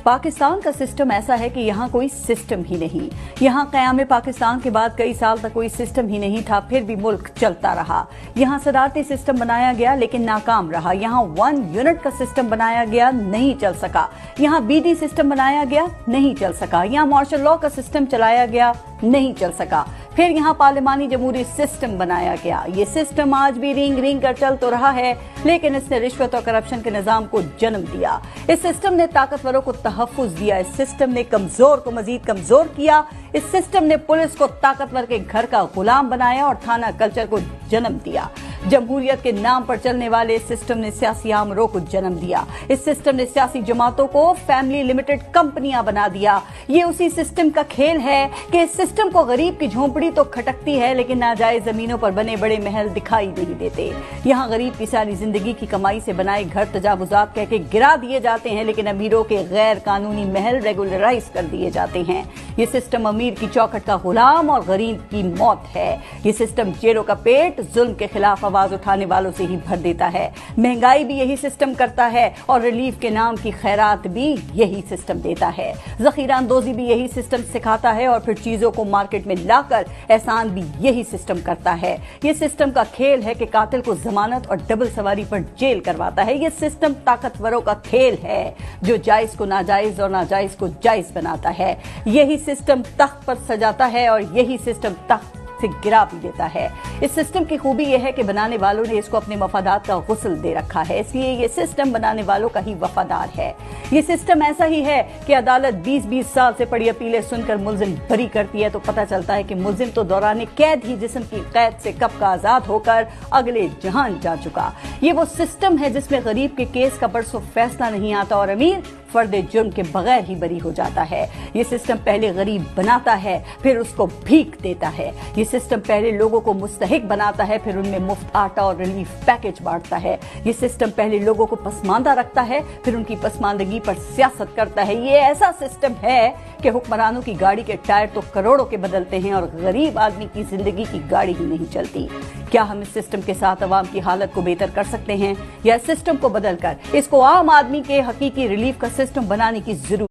पाकिस्तान का सिस्टम ऐसा है कि यहाँ कोई सिस्टम ही नहीं। यहाँ क़याम पाकिस्तान के बाद कई साल तक कोई सिस्टम ही नहीं था, फिर भी मुल्क चलता रहा। यहाँ सदारती सिस्टम बनाया गया लेकिन नाकाम रहा। यहाँ 1 यूनिट का सिस्टम बनाया गया, नहीं चल सका। यहाँ बीडी सिस्टम बनाया गया, नहीं चल सका। यहाँ मार्शल लॉ का सिस्टम चलाया गया, नहीं चल सका। फिर यहाँ पार्लिमानी जमहूरी सिस्टम बनाया गया। ये सिस्टम आज भी रिंग रिंग कर चल तो रहा है, लेकिन इसने रिश्वत और करप्शन के निजाम को जन्म दिया। इस सिस्टम ने ताकतवरों को तहफ्फुज दिया। इस सिस्टम ने कमजोर को मजीद कमजोर किया। इस सिस्टम ने पुलिस को ताकतवर के घर का गुलाम बनाया और थाना कल्चर को जन्म दिया। जमहूरियत के नाम पर चलने वाले इस सिस्टम ने सियासी आमरों को जन्म दिया। इस सिस्टम ने सियासी जमातों को फैमिली लिमिटेड कंपनियां बना दिया। ये उसी सिस्टम का खेल है कि इस सिस्टम को गरीब की झोंपड़ी तो खटकती है, लेकिन नाजायज जमीनों पर बने बड़े महल दिखाई नहीं देते। यहाँ गरीब की सारी जिंदगी की कमाई से बनाए घर तजावुजात कह के गिरा दिए जाते हैं, लेकिन अमीरों के गैर कानूनी महल रेगुलराइज कर दिए जाते हैं। ये सिस्टम अमीर की चौखट का गुलाम और गरीब की मौत है। ये सिस्टम जेलों का पेट जुल्म के खिलाफ आवाज उठाने वालों से ही भर देता है। महंगाई भी यही सिस्टम करता है और रिलीफ के नाम की खैरात भी यही सिस्टम देता है। जखीरा अंदोजी भी यही सिस्टम सिखाता है और फिर चीजों को मार्केट में लाकर एहसान भी यही सिस्टम करता है। ये सिस्टम का खेल है कि कातिल को जमानत और डबल सवारी पर जेल करवाता है। ये सिस्टम ताकतवरों का खेल है जो जायज को नाजायज और नाजायज को जायज बनाता है। यही सिस्टम तख्त पर सजाता है और यही सिस्टम तख्त से गिरा भी देता है। इस सिस्टम की खूबी यह है कि बनाने वालों ने इसको अपने मफादात का गुस्ल दे रखा है, इसलिए ये सिस्टम बनाने वालों का ही वफादार है। ये सिस्टम ऐसा ही है कि अदालत 20-20 साल से पड़ी अपीलें सुनकर मुल्जिम बरी करती है तो पता चलता है कि मुल्जिम तो दौरान कैद ही जिस्म की कैद से कब का आजाद होकर अगले जहान जा चुका। ये वो सिस्टम है जिसमें गरीब के केस का बरसों फैसला नहीं आता और अमीर फर्द जुर्म के बगैर ही बरी हो जाता है। ये सिस्टम पहले गरीब बनाता है, फिर उसको भीख देता है। ये सिस्टम पहले लोगों को मुस्तहिक बनाता है, फिर उनमें मुफ्त आटा और रिलीफ पैकेज बांटता है। ये सिस्टम पहले लोगों को पसमानदा रखता है, फिर उनकी पसमानदगी पर सियासत करता है। ये ऐसा सिस्टम है कि हुक्मरानों की गाड़ी के टायर तो करोड़ों के बदलते हैं और गरीब आदमी की जिंदगी की गाड़ी ही नहीं चलती। क्या हम इस सिस्टम के साथ अवाम की हालत को बेहतर कर सकते हैं या इस सिस्टम को बदलकर इसको आम आदमी के हकीकी रिलीफ का सिस्टम बनाने की जरूरत